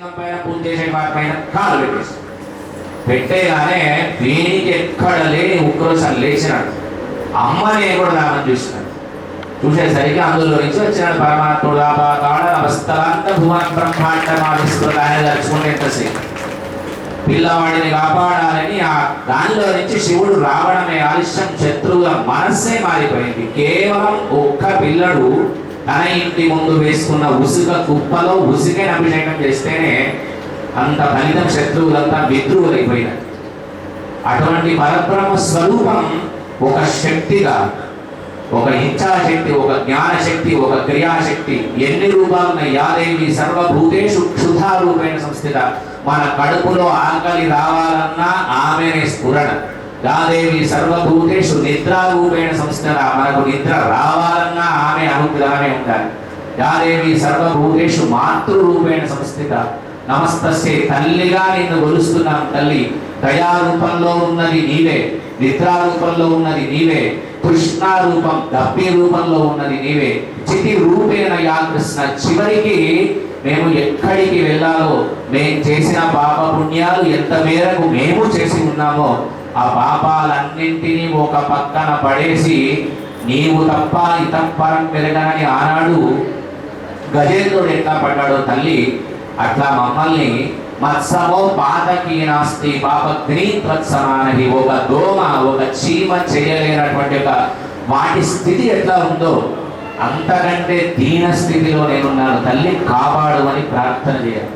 లింగం పైన పూజ చేసే వారి పైన కాలు పెట్టేగానే వీనికి ఎక్కడ లేని ఉక్రోషాలు లేచినాడు. అమ్మనే కూడా రామని చూసినాడు. చూసేసరికి అందులో నుంచి వచ్చినాడు పరమాత్ముడు. కాడ అవస్థలంతా భువన బ్రహ్మాండ మావిస్తులు ఆయన తలుచుకుంటే ఎంతసేపు పిల్లవాడిని కాపాడాలని ఆ దానిలో నుంచి శివుడు రావడమే ఆలస్యం. శత్రువుల మనస్సే మారిపోయింది. కేవలం ఒక్క పిల్లడు తన ఇంటి ముందు వేసుకున్న ఉసుక కుప్పలో ఉసుకని అభిషేకం చేస్తేనే అంత ఫలితం. శత్రువులంతా విద్రువులైపోయినారు. అటువంటి పరబ్రహ్మ స్వరూపం ఒక శక్తిగా, ఒక ఇచ్ఛాశక్తి, ఒక జ్ఞానశక్తి, ఒక క్రియాశక్తి, ఎన్ని రూపాలున్నాయి. యాదేవి సర్వభూతేషు క్షుధా రూపేణ సంస్థిత. మన కడుపులో ఆకలి రావాలన్నా ఆమెనే స్ఫురణ. యాదేవి సర్వభూతేషు నిద్రా రూపేణ సంస్థిత. మనకు నిద్ర రావాలన్నా ఆమె అనుగ్రహమే ఉండాలి. యాదేవి సర్వభూతేషు మాతృ రూపేణ సంస్థిత. నమస్తస్యే, తల్లిగా నిన్ను కొలుస్తున్నాం తల్లి. దయా రూపంలో ఉన్నది నీవే, నిద్రా రూపంలో ఉన్నది నీవే, కృష్ణ రూపం గప్పి రూపంలో ఉన్నది నీవే. చితి రూపేణ యా కృష్ణ. చివరికి మేము ఎక్కడికి వెళ్ళాలో, మేము చేసిన పాప పుణ్యాలు ఎంత మేరకు మేము చేసి ఉన్నామో ఆ పాపాలన్నింటినీ ఒక పక్కన పడేసి నీవు తప్ప ఇతప్పరం పెరగనని ఆనాడు గజేంద్రుడు ఎట్లా పడ్డాడో తల్లి, అట్లా మమ్మల్ని మత్సమో పాతకీ నాస్తి పాపగ్ని త్వత్సమానహి. ఒక దోమ, ఒక చీమ చేయలేనటువంటి ఒక వాటి స్థితి ఎట్లా ఉందో అంతకంటే దీన స్థితిలో నేనున్నాను తల్లి, కాపాడు అని ప్రార్థన చేయాలి.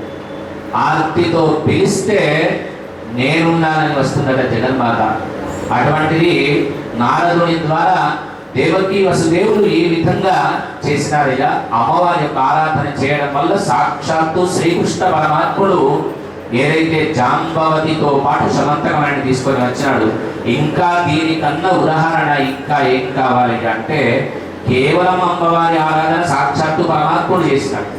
ఆర్తితో పిలిస్తే నేనున్నానని వస్తుందట జగన్మాత. అటువంటిది నారదుని ద్వారా దేవకి వసుదేవుడు ఈ విధంగా చేసినారయ్యా. అమ్మవారి యొక్క ఆరాధన చేయడం వల్ల సాక్షాత్తు శ్రీకృష్ణ పరమాత్ముడు ఏదైతే జాంబవతితో పాటు సమంతకమని తీసుకొని వచ్చినాడు. ఇంకా దీనికన్నా ఉదాహరణ ఇంకా ఏం కావాలి అంటే కేవలం అమ్మవారి ఆరాధన సాక్షాత్తు పరమాత్ముడు చేసినాడు.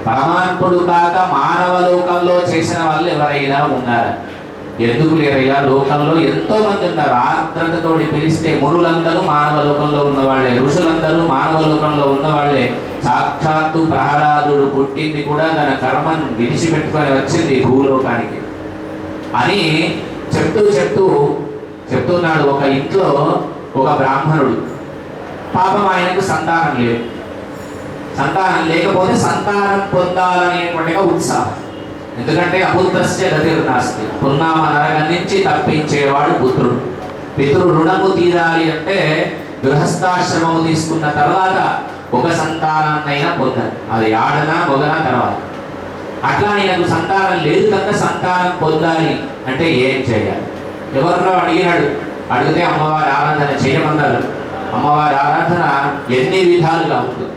పరమాత్ముడు కాక మానవ లోకంలో చేసిన వాళ్ళు ఎవరైనా ఉన్నారా? ఎందుకు లేరయ్యా? లోకంలో ఎంతో మంది ఉన్నారు. ఆర్ద్రతతో పిలిస్తే మునులందరూ మానవ లోకంలో ఉన్నవాళ్లే, ఋషులందరూ మానవ లోకంలో ఉన్నవాళ్లే. సాక్షాత్తు ప్రహ్లాదుడు పుట్టింది కూడా తన కర్మను విడిచిపెట్టుకొని వచ్చింది భూలోకానికి అని చెప్తున్నాడు. ఒక ఇంట్లో ఒక బ్రాహ్మణుడు, పాపం ఆయనకు సంతానం లేదు. సంతానం లేకపోతే సంతానం పొందాలనేటువంటి ఉత్సాహం. ఎందుకంటే అపుత్రస్య గతిర్నాస్తి. పున్నామ నరకం నుంచి తప్పించేవాడు పుత్రుడు. పితృ రుణము తీరాలి అంటే గృహస్థాశ్రమము తీసుకున్న తర్వాత ఒక సంతానాన్నైనా పొందాలి. అది ఆడనా మొగనా తర్వాత. అట్లా ఆయనకు సంతానం లేదు కనుక సంతానం పొందాలి అంటే ఏం చేయాలి? ఎవరినో అడిగినాడు. అడిగితే అమ్మవారి ఆరాధన చేయమన్నారు. అమ్మవారి ఆరాధన ఎన్ని విధాలుగా ఉంటుంది.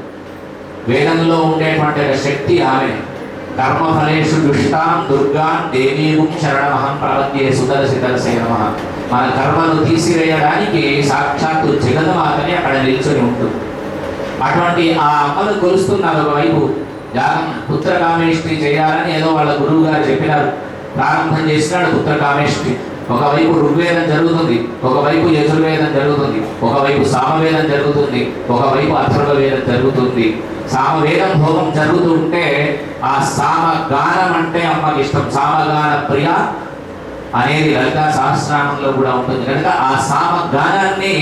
వేదంలో ఉండేటువంటి శక్తి ఆమె. కర్మఫలేషు దుష్టాం దుర్గాం దేవీం శరణమహం ప్రపద్యే సుదర్శితరసే నమః. మన కర్మను తీసివేయడానికి సాక్షాత్తు జగన్మాతని అక్కడ నిల్చొని ఉంటుంది. అటువంటి ఆ అమ్మను కొలుస్తున్నారు. ఒకవైపు యాగం పుత్రకామేష్టి చేయాలని ఏదో వాళ్ళ గురువు గారు చెప్పినారు. ప్రారంభం చేసినాడు పుత్రకామేష్టి. ఒకవైపు ఋగ్వేదం జరుగుతుంది, ఒకవైపు యజుర్వేదం జరుగుతుంది, ఒకవైపు సామవేదం జరుగుతుంది, ఒకవైపు అథర్వవేదం జరుగుతుంది. సామవేదం భోగం జరుగుతూ ఉంటే ఆ సామగానం అంటే అమ్మకి ఇష్టం. సామగాన ప్రియ అనేది లలితా సహస్రనామంలో కూడా ఉంటుంది కనుక ఆ సామగానాన్ని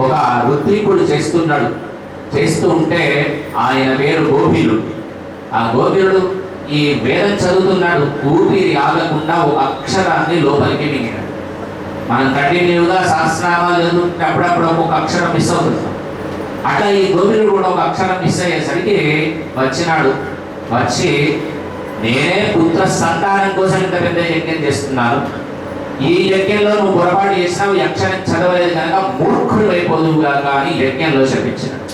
ఒక ఋత్వికుడు చేస్తున్నాడు. చేస్తూ ఉంటే ఆయన పేరు గోపిలుడు. ఆ గోపిలుడు ఈ వేదం చదువుతున్నాడు. ఊపిరి ఆగకుండా ఒక అక్షరాన్ని లోపలికి మింగినాడు. మనం కంటిన్యూగా సహస్రనామాలు చదువుతుంటే అప్పుడప్పుడు ఒక్కొక్క అక్షరం మిస్ అవుతుంది. అట్లా ఈ గోపిలుడు కూడా ఒక అక్షరం మిస్ అయ్యేసరికి వచ్చినాడు. వచ్చి నేనే పుత్ర సంతానం కోసం ఇంత పెద్ద యజ్ఞం చేస్తున్నాను. ఈ యజ్ఞంలో నువ్వు పొరపాటు చేసినావు, ఈ అక్షరం చదవలేదు కనుక మూర్ఖుడు అయిపోదువుగా కానీ యజ్ఞంలో శపించినాడు.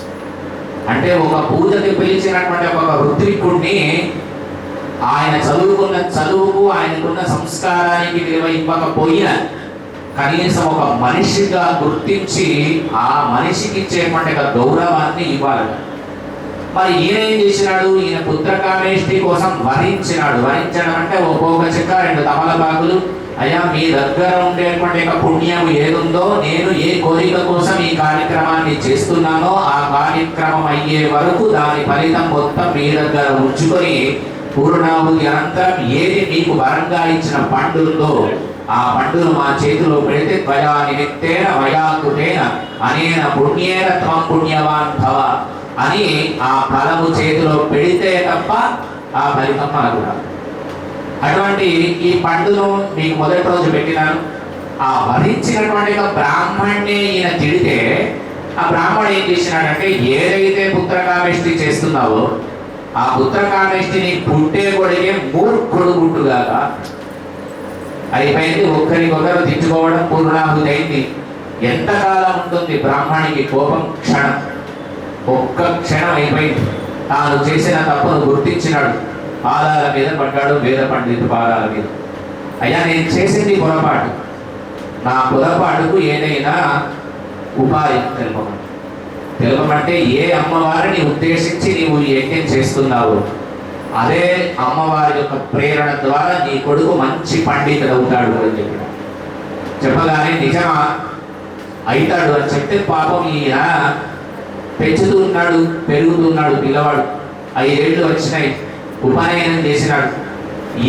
అంటే ఒక పూజకి పిలిచినటువంటి ఒక ఋత్వికుడిని ఆయన చదువుకున్న చదువుకు ఆయనకున్న సంస్కారానికి విలువ ఇవ్వకపోయినా కనీసం ఒక మనిషిగా గుర్తించి ఆ మనిషికి ఇచ్చేటువంటి గౌరవాన్ని ఇవ్వాలి. మరి ఈయన ఏం చేసినాడు? ఈయన పుత్రకామేష్టి కోసం వరించినాడు. వరించడం అంటే ఓ పోక చెక్క, 2 తమలపాకులు. అయ్యా, మీ దగ్గర ఉండేటువంటి పుణ్యం ఏదుందో, నేను ఏ కోరిక కోసం ఈ కార్యక్రమాన్ని చేస్తున్నానో ఆ కార్యక్రమం అయ్యే వరకు దాని ఫలితం మొత్తం మీ దగ్గర ఉంచుకొని పూర్ణాహుతి అనంతరం ఏది మీకు వరంగా ఇచ్చిన పండు ఉందో ఆ పండును మా చేతిలో పెడితే త్వయా నిమిత్తేన మయాకృతేన అనేన పుణ్యేన త్వం పుణ్యవాన్ భవ అని ఆ ఫలము చేతిలో పెడితే తప్ప ఆ ఫలితం మనకు రాదు. అటువంటి ఈ పండును మీకు మొదటి రోజు పెట్టినాను. ఆ వరించినటువంటి బ్రాహ్మణ్ణి ఈయన తిడితే ఆ బ్రాహ్మణుడు ఏం చేసినాడంటే, ఏదైతే పుత్రకామేష్టి చేస్తున్నావో ఆ పుత్రకామేష్టిని పుట్టే కొడిగే మూర్ఖుడు పుట్టుగాక అయిపోయింది. ఒక్కరికొకరు తిట్టుకోవడం పూర్ణాహుతి అయింది. ఎంతకాలం ఉంటుంది బ్రాహ్మణికి కోపం? క్షణం, ఒక్క క్షణం అయిపోయింది. తాను చేసిన తప్పును గుర్తించినాడు, పాదాల మీద పడ్డాడు, వేద పండితుడు పాదాల మీద. అయ్యా, నేను చేసింది పొరపాటు, నా పొరపాటుకు ఏదైనా ఉపాయం తెలుపమంటే ఏ అమ్మవారిని ఉద్దేశించి నీవు ఈ యజ్ఞం చేస్తున్నావు అదే అమ్మవారి యొక్క ప్రేరణ ద్వారా నీ కొడుకు మంచి పండితుడు అవుతాడు అని చెప్పాడు. చెప్పగానే నిజమా అవుతాడు అని చెప్తే పాపం ఈయన పెంచుతూ ఉన్నాడు, పెరుగుతున్నాడు పిల్లవాడు. 5 ఏళ్ళు వచ్చినాయి, ఉపనయనం చేసినాడు.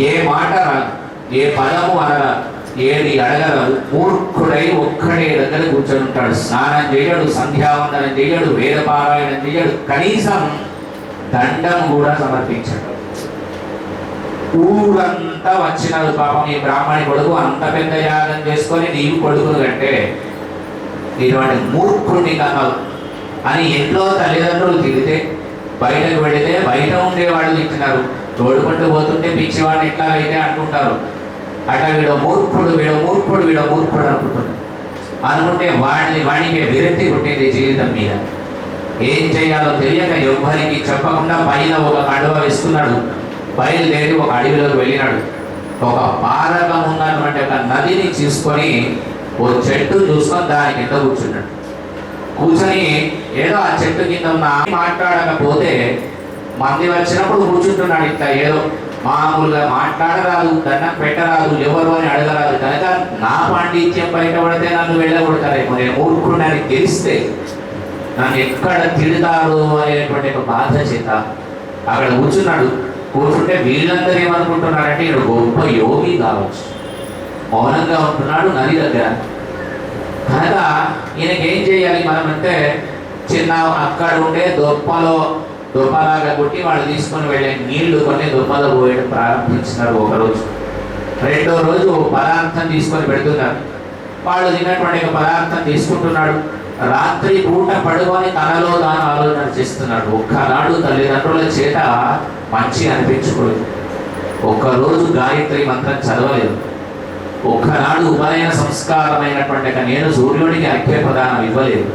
ఏ మాట రాదు, ఏ పదము అనరాదు, ఏది అడగరాదు. మూర్ఖుడై ఒక్కడే దగ్గర కూర్చొని ఉంటాడు. స్నానం చేయడు, సంధ్యావందనం చేయడు, వేదపారాయణం చేయడు, కనీసం దండం కూడా సమర్పించడు. ఊరంతా వచ్చినాడు పాపం. ఈ బ్రాహ్మణి కొడుకు అంత పెద్ద యాగం చేసుకొని నీవు కొడుకును కంటే ఇటువంటి మూర్ఖుడిని కన్నావు అని ఇంట్లో తల్లిదండ్రులు తిరిగితే, బయటకు వెళితే బయట ఉండేవాళ్ళు తింటున్నారు. తోడుకుంటూ పోతుంటే పిచ్చివాడిని ఎట్లా అయితే అనుకుంటారు. అట్లా వీడో మూర్ఖుడు, వీడో మూర్ఖుడు, వీడో మూర్ఖుడు అనుకుంటున్నాడు. అనుకుంటే వాడికి విరక్తి పుట్టింది జీవితం మీద. ఏం చేయాలో తెలియక ఎవ్వరికి చెప్పకుండా పైన ఒక కండువ వేసుకున్నాడు. బయలుదేరి ఒక అడవిలోకి వెళ్ళినాడు. ఒక పారకం ఉన్నటువంటి ఒక నదిని తీసుకొని ఓ చెట్టు చూసుకొని దాని కింద కూర్చున్నాడు. కూర్చొని ఏదో ఆ చెట్టు కింద ఉన్న మాట్లాడకపోతే మంది వచ్చినప్పుడు కూర్చుంటున్నాడు. ఇట్లా ఏదో మామూలుగా మాట్లాడరాదు, దండం పెట్టరాదు, ఎవరు అని అడగరాదు కనుక నా పాండిత్యం బయటపడితే నన్ను వెళ్ళగొడతారేమో, నేను మూర్ఖుడని తెలిస్తే నన్ను ఎక్కడ తిడతారు అనేటువంటి ఒక బాధ చేత అక్కడ కూర్చున్నాడు. కూర్చుంటే వీళ్ళందరూ ఏమనుకుంటున్నారంటే ఈయన గొప్ప యోగి కావచ్చు. మౌనంగా ఉంటున్నాడు నది దగ్గర. కనుక ఈయనకేం చేయాలి మనం అంటే, చిన్న అక్కడ ఉండే దొప్పలాగా కొట్టి వాళ్ళు తీసుకొని వెళ్ళే నీళ్లు కొన్ని దొప్పలో పోయడం ప్రారంభించినారు. ఒకరోజు, రెండో రోజు పదార్థం తీసుకొని పెడుతున్నారు. వాళ్ళు తిన్నటువంటి పదార్థం తీసుకుంటున్నాడు. రాత్రి పూట పడుకొని తనలో తాను ఆలోచన చేస్తున్నాడు. ఒక్కనాడు తల్లిదండ్రుల చేత మంచి అనిపించుకోలేదు, ఒక్కరోజు గాయత్రి మంత్రం చదవలేదు, ఒక్కనాడు ఉపనయన సంస్కారమైనటువంటి నేను సూర్యుడికి అర్ఘ్య ప్రదానం ఇవ్వలేదు.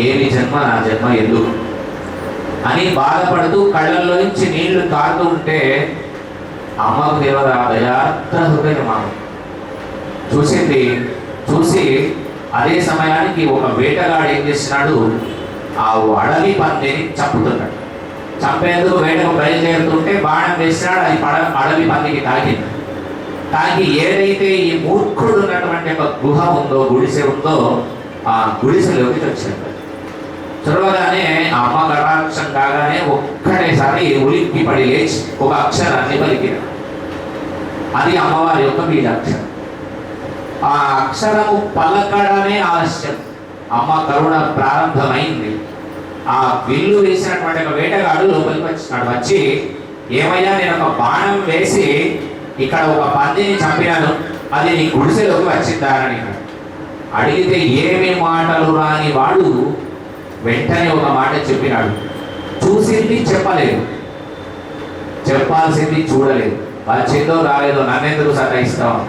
ఏమి జన్మ, నా జన్మ ఎందుకు అని బాధపడుతూ కళ్ళల్లోంచి నీళ్లు తాగుతూ ఉంటే అమ్మకు దేవత దయాత్ర హృదయం చూసింది. చూసి అదే సమయానికి ఒక వేటగాడు ఏం చేసినాడు, ఆ అడవి పందిని చంపుతున్నాడు. చంపేందుకు వేటకు బయలుదేరుతుంటే బాణం వేసినాడు. అది అడవి పందికి తాకింది. తాకి ఏదైతే ఈ మూర్ఖుడు ఉన్నటువంటి ఒక గుహ ఉందో, గుడిసె ఉందో, ఆ గుడిసెలోకి వచ్చాడు. చూడగానే అమ్మ కటాక్షం కాగానే ఒక్కటేసారి ఉలిక్కి పడి లేచి ఒక అక్షరాన్ని పలికిన. అది అమ్మవారి యొక్క బీజాక్షరం. ఆ అక్షరము పలకడమే ఆలస్యం. అమ్మ కరుణ ప్రారంభమైంది. ఆ విల్లు వేసినటువంటి ఒక వేటగాడు లోపలికి వచ్చినాడు. వచ్చి, ఏమయ్యా, నేను ఒక బాణం వేసి ఇక్కడ ఒక పందిని చంపినాను, అది నీ గుడిసెలోకి వచ్చిందా అని అడిగితే ఏమి మాటలు రాని వాడు వెంటనే ఒక మాట చెప్పినాడు. చూసింది చెప్పలేదు, చెప్పాల్సింది చూడలేదు. వచ్చిందో రాలేదో నన్నెందుకు సతాయిస్తావు?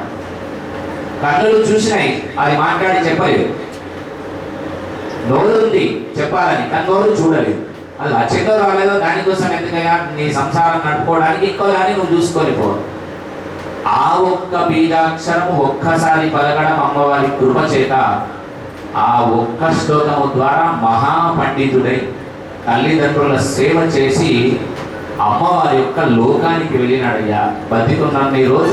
కన్నులు చూసినాయి, అది మాట్లాడి చెప్పలేదు. నోరుంది చెప్పాలని, కానీ నోరు చూడలేదు. అది వచ్చిందో రాలేదో దానికోసం ఎందుకయ్యా, నీ సంసారం నడుపుకోవడానికి ఇంకో దాన్ని నువ్వు చూసుకొని పో. ఆ ఒక్క బీజాక్షరము ఒక్కసారి పలకడం అమ్మవారి కృప చేత ఆ ఒక్క శ్లోకము ద్వారా మహాపండితుడై తల్లిదండ్రుల సేవ చేసి అమ్మవారి యొక్క లోకానికి వెళ్ళినాడయ్యా. బతికున్నాను ఈ రోజు